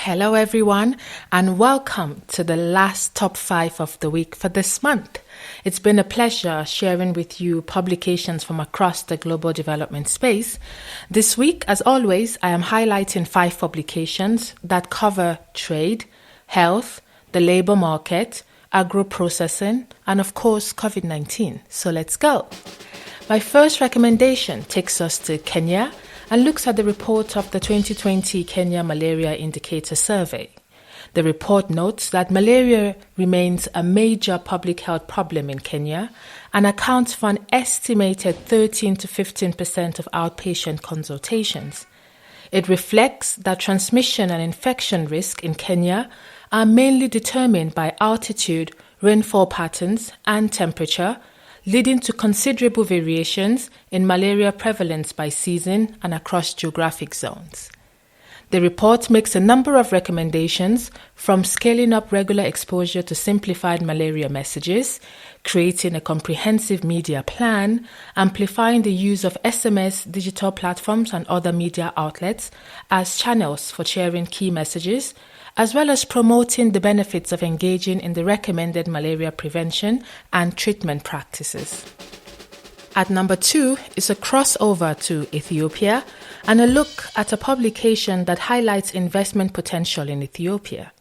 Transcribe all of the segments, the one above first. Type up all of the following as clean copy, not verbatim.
Hello everyone, and welcome to the last top 5 of the week for this month. It's been a pleasure sharing with you publications from across the global development space. This week, as always, I am highlighting 5 publications that cover trade, health, the labor market, agro-processing, and of course, COVID-19. So let's go. My first recommendation takes us to Kenya and looks at the report of the 2020 Kenya Malaria Indicator Survey. The report notes that malaria remains a major public health problem in Kenya and accounts for an estimated 13 to 15% of outpatient consultations. It reflects that transmission and infection risk in Kenya are mainly determined by altitude, rainfall patterns, and temperature, leading to considerable variations in malaria prevalence by season and across geographic zones. The report makes a number of recommendations, from scaling up regular exposure to simplified malaria messages, creating a comprehensive media plan, amplifying the use of SMS, digital platforms, and other media outlets as channels for sharing key messages, as well as promoting the benefits of engaging in the recommended malaria prevention and treatment practices. At number 2 is a crossover to Ethiopia and a look at a publication that highlights investment potential in Ethiopia.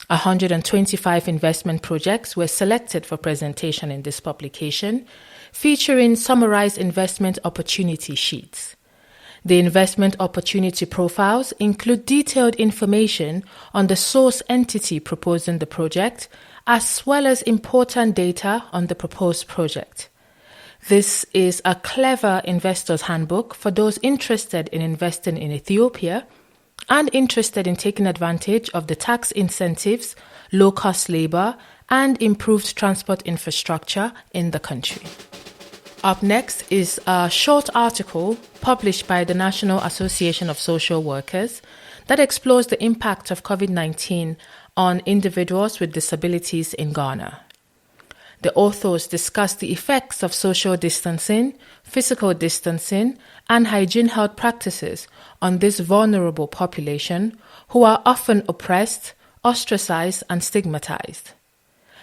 125 investment projects were selected for presentation in this publication, featuring summarized investment opportunity sheets. The investment opportunity profiles include detailed information on the source entity proposing the project, as well as important data on the proposed project. This is a clever investor's handbook for those interested in investing in Ethiopia and interested in taking advantage of the tax incentives, low-cost labor, and improved transport infrastructure in the country. Up next is a short article published by the National Association of Social Workers that explores the impact of COVID-19 on individuals with disabilities in Ghana. The authors discuss the effects of social distancing, physical distancing, and hygiene health practices on this vulnerable population who are often oppressed, ostracized, and stigmatized.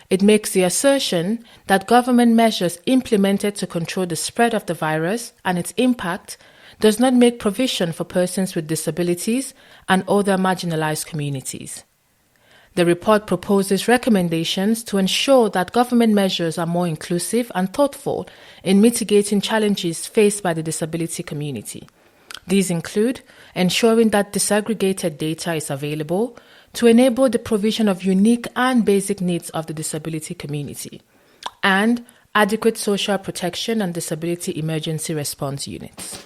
It makes the assertion that government measures implemented to control the spread of the virus and its impact does not make provision for persons with disabilities and other marginalized communities. The report proposes recommendations to ensure that government measures are more inclusive and thoughtful in mitigating challenges faced by the disability community. These include ensuring that disaggregated data is available to enable the provision of unique and basic needs of the disability community, and adequate social protection and disability emergency response units.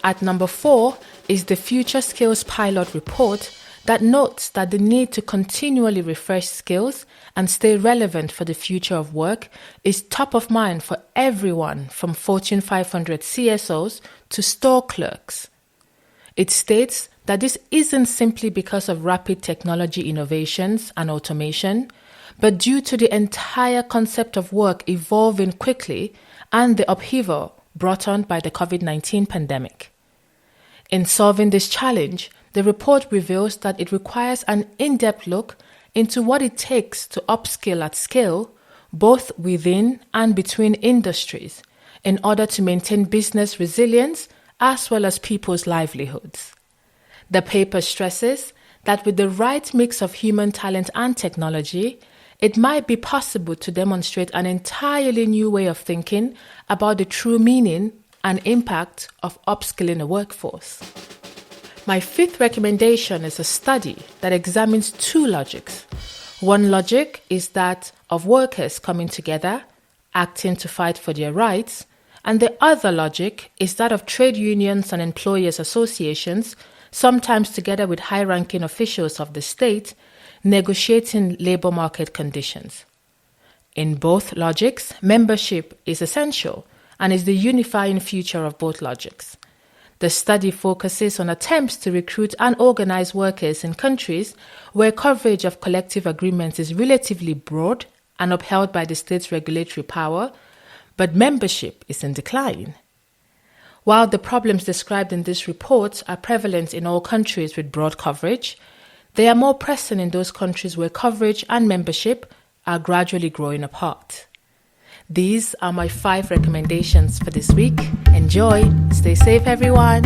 At number 4 is the Future Skills Pilot Report that notes that the need to continually refresh skills and stay relevant for the future of work is top of mind for everyone from Fortune 500 CSOs to store clerks. It states that this isn't simply because of rapid technology innovations and automation, but due to the entire concept of work evolving quickly and the upheaval brought on by the COVID-19 pandemic. In solving this challenge, the report reveals that it requires an in-depth look into what it takes to upskill at scale, both within and between industries, in order to maintain business resilience as well as people's livelihoods. The paper stresses that with the right mix of human talent and technology, it might be possible to demonstrate an entirely new way of thinking about the true meaning and impact of upskilling a workforce. My 5th recommendation is a study that examines 2 logics. One logic is that of workers coming together, acting to fight for their rights, and the other logic is that of trade unions and employers' associations, sometimes together with high-ranking officials of the state, negotiating labor market conditions. In both logics, membership is essential and is the unifying feature of both logics. The study focuses on attempts to recruit and organize workers in countries where coverage of collective agreements is relatively broad and upheld by the state's regulatory power, but membership is in decline. While the problems described in this report are prevalent in all countries with broad coverage, they are more pressing in those countries where coverage and membership are gradually growing apart. These are my 5 recommendations for this week. Enjoy. Stay safe, everyone.